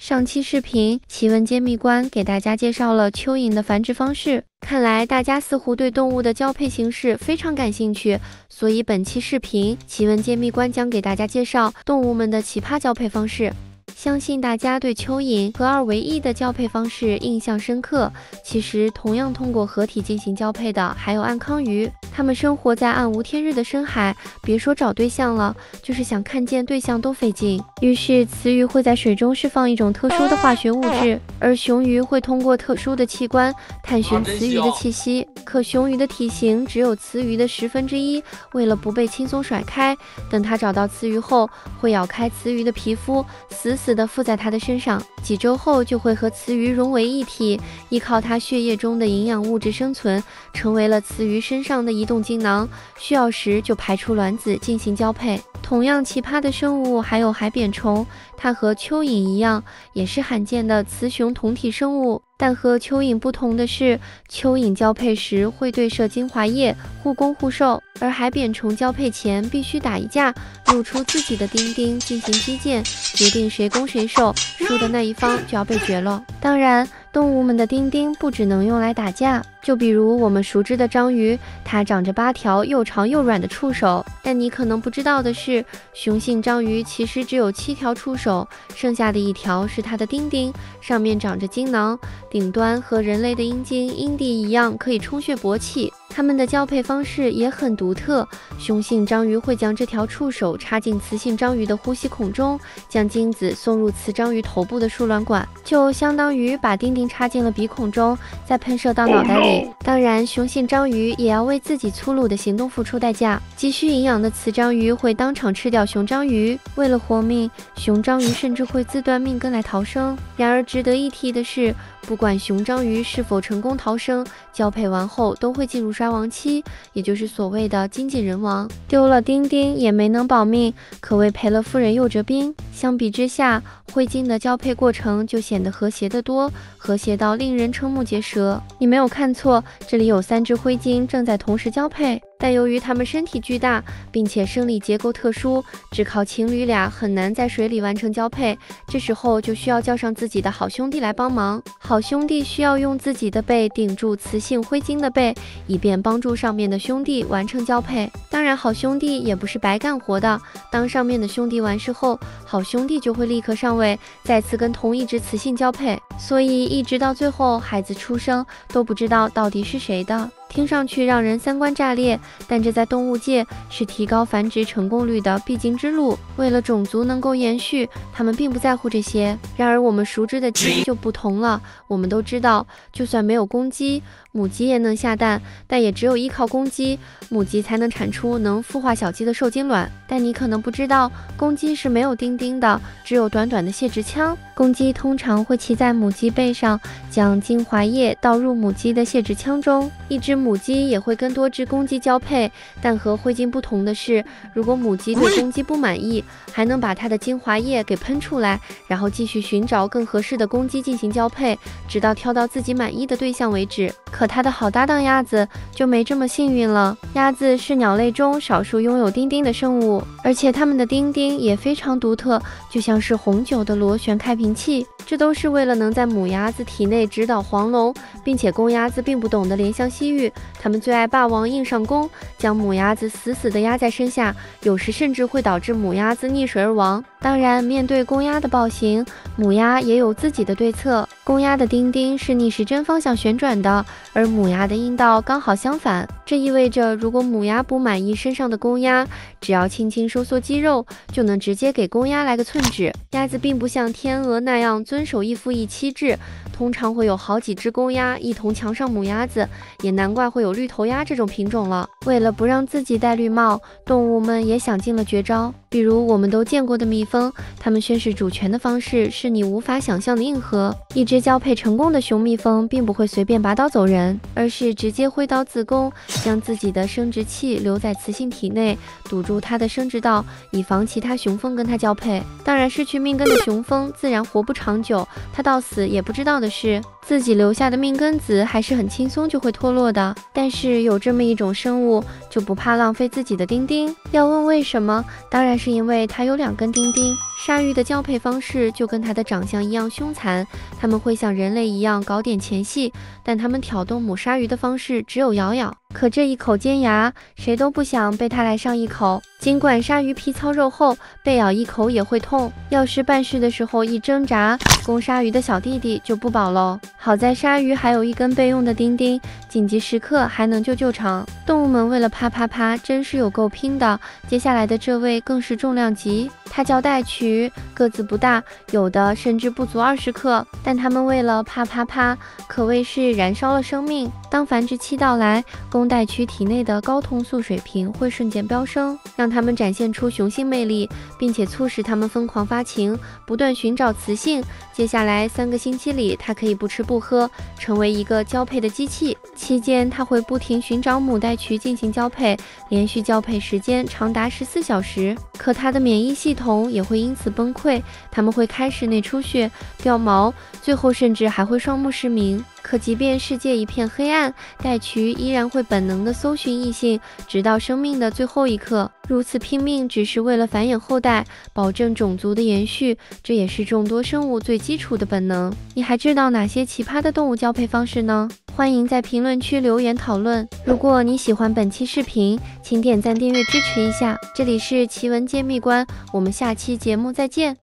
上期视频奇闻揭秘官给大家介绍了蚯蚓的繁殖方式，看来大家似乎对动物的交配形式非常感兴趣，所以本期视频奇闻揭秘官将给大家介绍动物们的奇葩交配方式。相信大家对蚯蚓合二为一的交配方式印象深刻，其实同样通过合体进行交配的还有暗康鱼，它们生活在暗无天日的深海，别说找对象了，就是想看见对象都费劲。于是雌鱼会在水中释放一种特殊的化学物质，而雄鱼会通过特殊的器官探寻雌鱼的气息。可雄鱼的体型只有雌鱼的1/10，为了不被轻松甩开，等它找到雌鱼后，会咬开雌鱼的皮肤，死死地附在它的身上，几周后就会和雌鱼融为一体，依靠它血液中的营养物质生存，成为了雌鱼身上的移动精囊，需要时就排出卵子进行交配。同样奇葩的生物还有海扁虫，它和蚯蚓一样，也是罕见的雌雄同体生物。但和蚯蚓不同的是，蚯蚓交配时会对射精华液，互攻互受，而海扁虫交配前必须打一架，露出自己的丁丁进行击剑，决定谁攻谁受，输的那一方就要被绝了。当然，动物们的丁丁不只能用来打架，就比如我们熟知的章鱼，它长着8条又长又软的触手。但你可能不知道的是，雄性章鱼其实只有7条触手，剩下的1条是它的丁丁，上面长着精囊，顶端和人类的阴茎、阴蒂一样可以充血勃起。它们的交配方式也很独特，雄性章鱼会将这条触手插进雌性章鱼的呼吸孔中，将精子送入雌章鱼头部的输卵管，就相当于把丁丁插进了鼻孔中，再喷射到脑袋里。当然，雄性章鱼也要为自己粗鲁的行动付出代价。急需营养的雌章鱼会当场吃掉雄章鱼，为了活命，雄章鱼甚至会自断命根来逃生。然而值得一提的是，不管雄章鱼是否成功逃生，交配完后都会进入衰亡期，也就是所谓的精尽人亡，丢了丁丁也没能保命，可谓赔了夫人又折兵。相比之下，灰鲸的交配过程就显得和谐得多，和谐到令人瞠目结舌。你没有看错，这里有3只灰鲸正在同时交配，但由于它们身体巨大，并且生理结构特殊，只靠情侣俩很难在水里完成交配，这时候就需要叫上自己的好兄弟来帮忙。好兄弟需要用自己的背顶住雌性灰鲸的背，以便帮助上面的兄弟完成交配。当然，好兄弟也不是白干活的，当上面的兄弟完事后，好兄弟就会立刻上位，再次跟同一只雌性交配，所以一直到最后孩子出生都不知道到底是谁的。听上去让人三观炸裂，但这在动物界是提高繁殖成功率的必经之路。为了种族能够延续，他们并不在乎这些。然而我们熟知的鸡就不同了，我们都知道，就算没有公鸡，母鸡也能下蛋，但也只有依靠公鸡，母鸡才能产出能孵化小鸡的受精卵。但你可能不知道，公鸡是没有丁丁的，只有短短的泄殖腔。公鸡通常会骑在母鸡背上，将精华液倒入母鸡的泄殖腔中。一只母鸡也会跟多只公鸡交配，但和灰鲸不同的是，如果母鸡对公鸡不满意，还能把它的精华液给喷出来，然后继续寻找更合适的公鸡进行交配，直到挑到自己满意的对象为止。可它的好搭档鸭子就没这么幸运了。鸭子是鸟类中少数拥有丁丁的生物，而且它们的丁丁也非常独特，就像是红酒的螺旋开瓶器。这都是为了能在母鸭子体内指导黄龙，并且公鸭子并不懂得怜香惜玉，它们最爱霸王硬上弓，将母鸭子死死地压在身下，有时甚至会导致母鸭子溺水而亡。当然，面对公鸭的暴行，母鸭也有自己的对策。公鸭的丁丁是逆时针方向旋转的，而母鸭的阴道刚好相反。这意味着，如果母鸭不满意身上的公鸭，只要轻轻收缩肌肉，就能直接给公鸭来个寸止。鸭子并不像天鹅那样遵守一夫一妻制，通常会有好几只公鸭一同抢上母鸭子，也难怪会有绿头鸭这种品种了。为了不让自己戴绿帽，动物们也想尽了绝招。比如我们都见过的蜜蜂，它们宣示主权的方式是你无法想象的硬核。一只交配成功的雄蜜蜂并不会随便拔刀走人，而是直接挥刀自宫，将自己的生殖器留在雌性体内，堵住它的生殖道，以防其他雄蜂跟它交配。当然，失去命根的雄蜂自然活不长久，它到死也不知道的的是，自己留下的命根子还是很轻松就会脱落的。但是有这么一种生物，就不怕浪费自己的丁丁。要问为什么，当然是因为它有2根丁丁。鲨鱼的交配方式就跟它的长相一样凶残，它们会像人类一样搞点前戏，但它们挑逗母鲨鱼的方式只有咬咬。可这一口尖牙，谁都不想被它来上一口。尽管鲨鱼皮糙肉厚，被咬一口也会痛。要是办事的时候一挣扎，公鲨鱼的小弟弟就不保喽。好在鲨鱼还有1根备用的丁丁，紧急时刻还能救场。动物们为了啪啪啪，真是有够拼的。接下来的这位更是重量级，它叫带曲，个子不大，有的甚至不足20克，但它们为了啪啪啪，可谓是燃烧了生命。当繁殖期到来，公带曲体内的睾酮素水平会瞬间飙升，让它们展现出雄性魅力，并且促使它们疯狂发情，不断寻找雌性。接下来3个星期里，它可以不吃不喝，成为一个交配的机器。期间，它会不停寻找母带曲进行交配，连续交配时间长达14小时。可它的免疫系统也会因此崩溃，它们会开始内出血、掉毛，最后甚至还会双目失明。可即便世界一片黑暗，带曲依然会本能地搜寻异性，直到生命的最后一刻。如此拼命只是为了繁衍后代，保证种族的延续，这也是众多生物最基础的本能。你还知道哪些奇葩的动物交配方式呢？欢迎在评论区留言讨论。如果你喜欢本期视频，请点赞订阅支持一下。这里是奇闻揭秘官，我们下期节目再见。